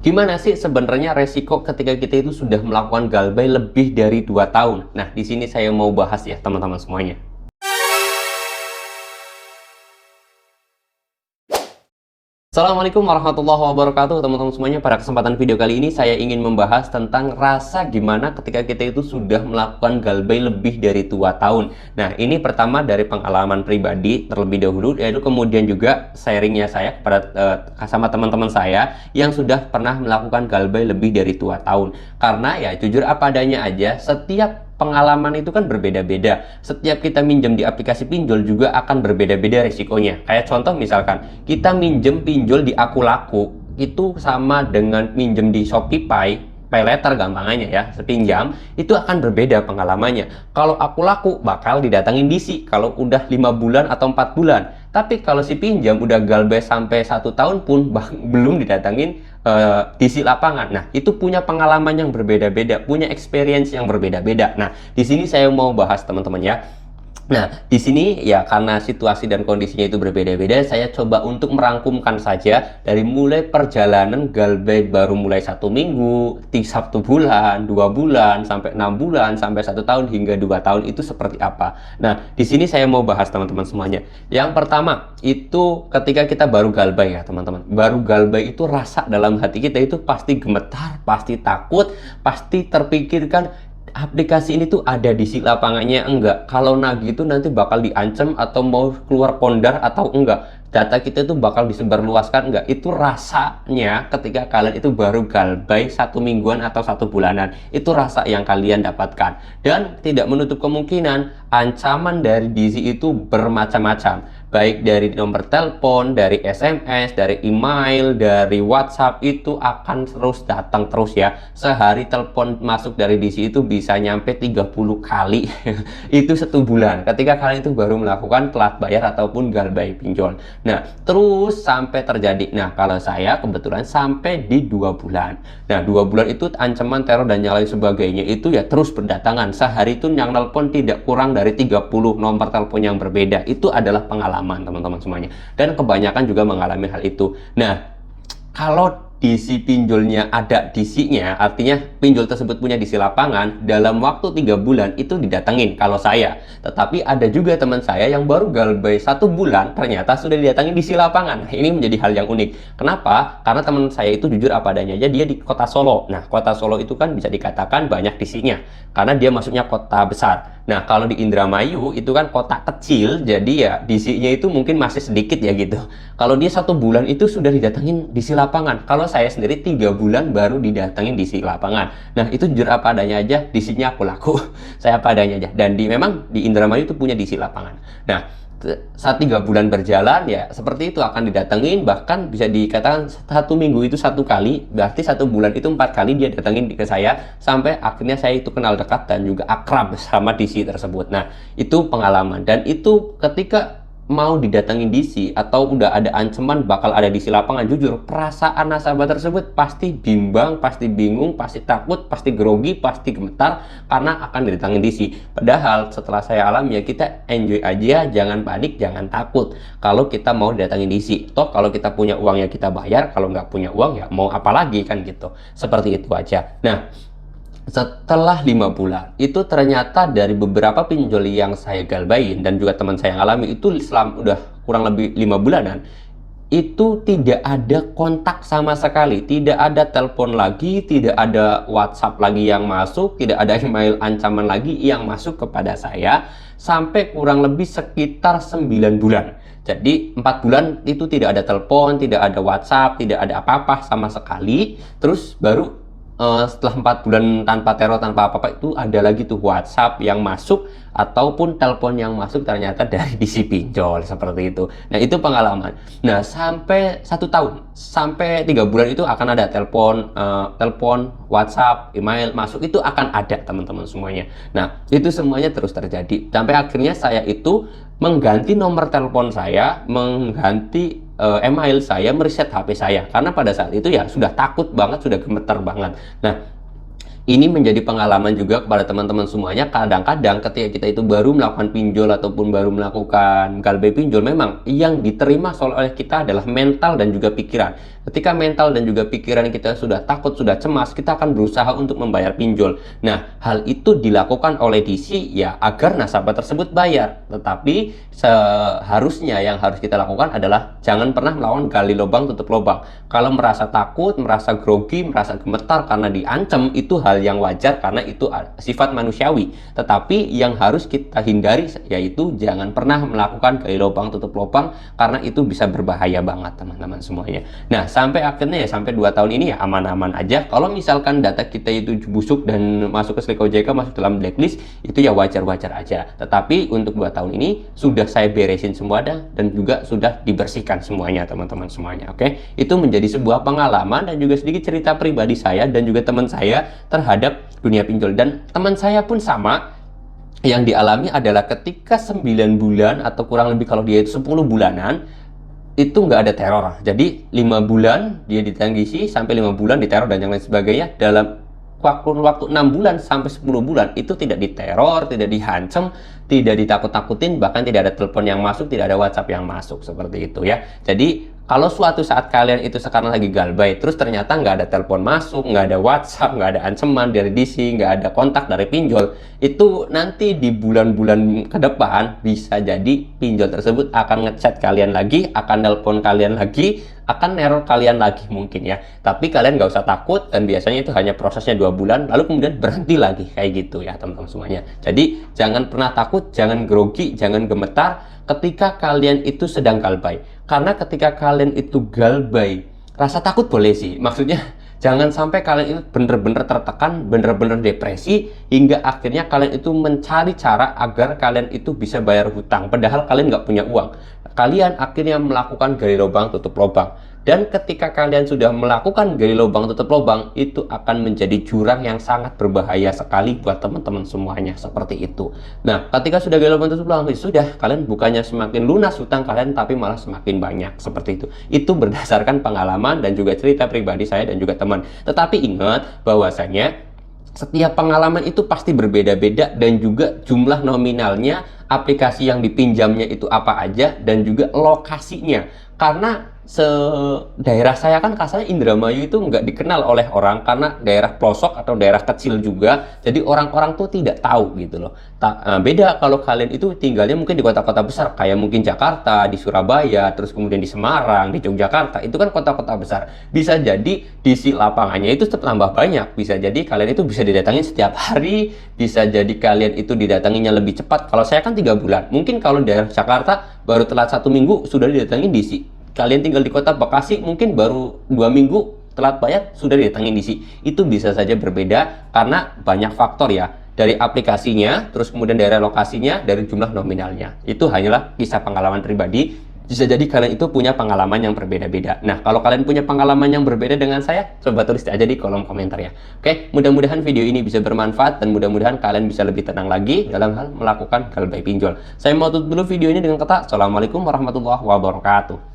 Gimana sih sebenarnya resiko ketika kita itu sudah melakukan galbay lebih dari 2 tahun? Nah, di sini saya mau bahas ya teman-teman semuanya. Assalamualaikum warahmatullahi wabarakatuh teman-teman semuanya. Pada kesempatan video kali ini saya ingin membahas tentang rasa gimana ketika kita itu sudah melakukan galbay lebih dari 2 tahun. Nah, ini pertama dari pengalaman pribadi terlebih dahulu, yaitu kemudian juga sharingnya saya kepada sama teman-teman saya yang sudah pernah melakukan galbay lebih dari 2 tahun. Karena ya jujur apa adanya aja, setiap pengalaman itu kan berbeda-beda. Setiap kita minjem di aplikasi pinjol juga akan berbeda-beda risikonya. Kayak contoh misalkan, kita minjem pinjol di Akulaku, itu sama dengan minjem di Shopee Pay Later gampangannya ya, sepinjam, itu akan berbeda pengalamannya. Kalau Akulaku bakal didatangin DC kalau udah 5 bulan atau 4 bulan. Tapi kalau si pinjam udah galbay sampai 1 tahun pun belum didatangin DC lapangan. Nah, itu punya pengalaman yang berbeda-beda, punya experience yang berbeda-beda. Nah, di sini saya mau bahas teman-teman ya. Nah, di sini ya karena situasi dan kondisinya itu berbeda-beda, saya coba untuk merangkumkan saja dari mulai perjalanan galbay baru mulai 1 minggu, 1 bulan, 2 bulan, sampai 6 bulan, sampai 1 tahun hingga 2 tahun itu seperti apa. Nah, di sini saya mau bahas teman-teman semuanya. Yang pertama itu ketika kita baru galbay ya teman-teman. Baru galbay itu rasa dalam hati kita itu pasti gemetar, pasti takut, pasti terpikirkan aplikasi ini tuh ada di si lapangannya enggak, kalau nagih itu nanti bakal diancam atau mau keluar pondar atau enggak, data kita itu bakal disebarluaskan enggak. Itu rasanya ketika kalian itu baru galbay 1 mingguan atau 1 bulanan, itu rasa yang kalian dapatkan. Dan tidak menutup kemungkinan ancaman dari DC itu bermacam-macam, baik dari nomor telepon, dari SMS, dari email, dari WhatsApp, itu akan terus datang terus ya. Sehari telepon masuk dari DC itu bisa nyampe 30 kali itu 1 bulan ketika kalian itu baru melakukan telat bayar ataupun galbay pinjol. Nah, terus sampai terjadi, nah kalau saya kebetulan sampai di 2 bulan. Nah, 2 bulan itu ancaman teror dan yang lain sebagainya itu ya terus berdatangan. Sehari itu yang telepon tidak kurang dari 30 nomor telepon yang berbeda. Itu adalah pengalaman teman-teman semuanya, dan kebanyakan juga mengalami hal itu. Nah, kalau DC pinjolnya ada DC-nya, artinya pinjol tersebut punya DC lapangan, dalam waktu 3 bulan itu didatengin kalau saya. Tetapi ada juga teman saya yang baru galbay 1 bulan ternyata sudah didatengin DC lapangan. Nah, ini menjadi hal yang unik. Kenapa? Karena teman saya itu jujur apa adanya aja, dia di kota Solo. Nah, kota Solo itu kan bisa dikatakan banyak DC-nya karena dia masuknya kota besar. Nah, kalau di Indramayu itu kan kota kecil, jadi ya DC-nya itu mungkin masih sedikit ya gitu. Kalau dia 1 bulan itu sudah didatengin DC lapangan. Kalau saya sendiri 3 bulan baru didatengin DC lapangan. Nah, itu jujur apa adanya aja, DC-nya aku laku. Saya apa adanya aja. Dan memang di Indramayu itu punya DC lapangan. Nah, saat 3 bulan berjalan ya seperti itu akan didatengin, bahkan bisa dikatakan 1 minggu itu 1 kali, berarti 1 bulan itu 4 kali dia datengin ke saya, sampai akhirnya saya itu kenal dekat dan juga akrab sama DC tersebut. Nah, itu pengalaman, dan itu ketika mau didatengin DC atau udah ada ancaman bakal ada DC lapangan, jujur perasaan nasabah tersebut pasti bimbang, pasti bingung, pasti takut, pasti grogi, pasti gemetar karena akan didatengin DC. Padahal setelah saya alami ya, kita enjoy aja, jangan panik, jangan takut kalau kita mau didatengin DC. Toh kalau kita punya uang ya kita bayar, kalau nggak punya uang ya mau apa lagi kan gitu. Seperti itu aja. Nah, setelah 5 bulan itu ternyata dari beberapa pinjol yang saya galbayin dan juga teman saya yang alami itu selama udah kurang lebih 5 bulanan itu tidak ada kontak sama sekali, tidak ada telepon lagi, tidak ada WhatsApp lagi yang masuk, tidak ada email ancaman lagi yang masuk kepada saya sampai kurang lebih sekitar 9 bulan. Jadi 4 bulan itu tidak ada telepon, tidak ada WhatsApp, tidak ada apa-apa sama sekali. Terus baru setelah 4 bulan tanpa teror, tanpa apa-apa, itu ada lagi tuh WhatsApp yang masuk ataupun telepon yang masuk ternyata dari DC pinjol, seperti itu. Nah, itu pengalaman. Nah, sampai 1 tahun, sampai 3 bulan itu akan ada telepon, WhatsApp, email masuk, itu akan ada teman-teman semuanya. Nah, itu semuanya terus terjadi sampai akhirnya saya itu mengganti nomor telepon saya, mengganti email saya, mereset HP saya karena pada saat itu ya sudah takut banget, sudah gemetar banget. Nah, ini menjadi pengalaman juga kepada teman-teman semuanya. Kadang-kadang ketika kita itu baru melakukan pinjol ataupun baru melakukan galbay pinjol, memang yang diterima oleh kita adalah mental dan juga pikiran. Ketika mental dan juga pikiran kita sudah takut, sudah cemas, kita akan berusaha untuk membayar pinjol. Nah, hal itu dilakukan oleh DC ya agar nasabah tersebut bayar. Tetapi seharusnya yang harus kita lakukan adalah jangan pernah melawan gali lubang tutup lubang. Kalau merasa takut, merasa grogi, merasa gemetar karena diancam, itu hal yang wajar karena itu sifat manusiawi. Tetapi yang harus kita hindari yaitu jangan pernah melakukan gali lubang tutup lubang karena itu bisa berbahaya banget teman-teman semuanya. Nah, sampai akhirnya ya sampai 2 tahun ini ya aman-aman aja. Kalau misalkan data kita itu busuk dan masuk ke SLIK OJK, masuk dalam blacklist, itu ya wajar-wajar aja. Tetapi untuk 2 tahun ini sudah saya beresin semua dan juga sudah dibersihkan semuanya teman-teman semuanya. Oke, itu menjadi sebuah pengalaman dan juga sedikit cerita pribadi saya dan juga teman saya terhadap dunia pinjol. Dan teman saya pun sama, yang dialami adalah ketika 9 bulan atau kurang lebih kalau dia itu 10 bulanan itu nggak ada teror. Jadi 5 bulan dia ditangisi, sampai 5 bulan diteror dan yang lain sebagainya. Dalam waktu 6 bulan sampai 10 bulan itu tidak diteror, tidak dihancam, tidak ditakut-takutin, bahkan tidak ada telepon yang masuk, tidak ada WhatsApp yang masuk, seperti itu ya. Jadi kalau suatu saat kalian itu sekarang lagi galbay, terus ternyata nggak ada telepon masuk, nggak ada WhatsApp, nggak ada ancaman dari DC, nggak ada kontak dari pinjol, itu nanti di bulan-bulan ke depan bisa jadi pinjol tersebut akan ngechat kalian lagi, akan nelpon kalian lagi, akan neror kalian lagi mungkin ya. Tapi kalian nggak usah takut, dan biasanya itu hanya prosesnya 2 bulan, lalu kemudian berhenti lagi kayak gitu ya teman-teman semuanya. Jadi jangan pernah takut, jangan grogi, jangan gemetar ketika kalian itu sedang galbay. Karena ketika kalian itu galbay, rasa takut boleh sih. Maksudnya jangan sampai kalian itu bener-bener tertekan, bener-bener depresi, hingga akhirnya kalian itu mencari cara agar kalian itu bisa bayar hutang. Padahal kalian nggak punya uang. Kalian akhirnya melakukan gali lubang tutup lubang. Dan ketika kalian sudah melakukan gali lubang tutup lubang, itu akan menjadi jurang yang sangat berbahaya sekali buat teman-teman semuanya, seperti itu. Nah, ketika sudah gali lubang tutup lubang, sudah, kalian bukannya semakin lunas hutang kalian, tapi malah semakin banyak, seperti itu. Itu berdasarkan pengalaman dan juga cerita pribadi saya dan juga teman. Tetapi ingat bahwasanya setiap pengalaman itu pasti berbeda-beda, dan juga jumlah nominalnya, aplikasi yang dipinjamnya itu apa aja, dan juga lokasinya. Karena daerah saya kan kasarnya Indramayu itu nggak dikenal oleh orang karena daerah pelosok atau daerah kecil juga, jadi orang-orang tuh tidak tahu gitu loh. Beda kalau kalian itu tinggalnya mungkin di kota-kota besar kayak mungkin Jakarta, di Surabaya, terus kemudian di Semarang, di Yogyakarta, itu kan kota-kota besar. Bisa jadi diisi lapangannya itu tetap tambah banyak, bisa jadi kalian itu bisa didatangin setiap hari, bisa jadi kalian itu didatanginya lebih cepat. Kalau saya kan 3 bulan, mungkin kalau daerah Jakarta baru telat 1 minggu sudah didatangin diisi. Kalian tinggal di kota Bekasi mungkin baru 2 minggu telat bayar sudah didatangin DC. Itu bisa saja berbeda karena banyak faktor ya, dari aplikasinya, terus kemudian dari lokasinya, dari jumlah nominalnya. Itu hanyalah kisah pengalaman pribadi. Bisa jadi kalian itu punya pengalaman yang berbeda-beda. Nah, kalau kalian punya pengalaman yang berbeda dengan saya, coba tulis aja di kolom komentar ya. Oke, mudah-mudahan video ini bisa bermanfaat, dan mudah-mudahan kalian bisa lebih tenang lagi dalam hal melakukan galbay pinjol. Saya mau tutup dulu video ini dengan kata Assalamualaikum warahmatullahi wabarakatuh.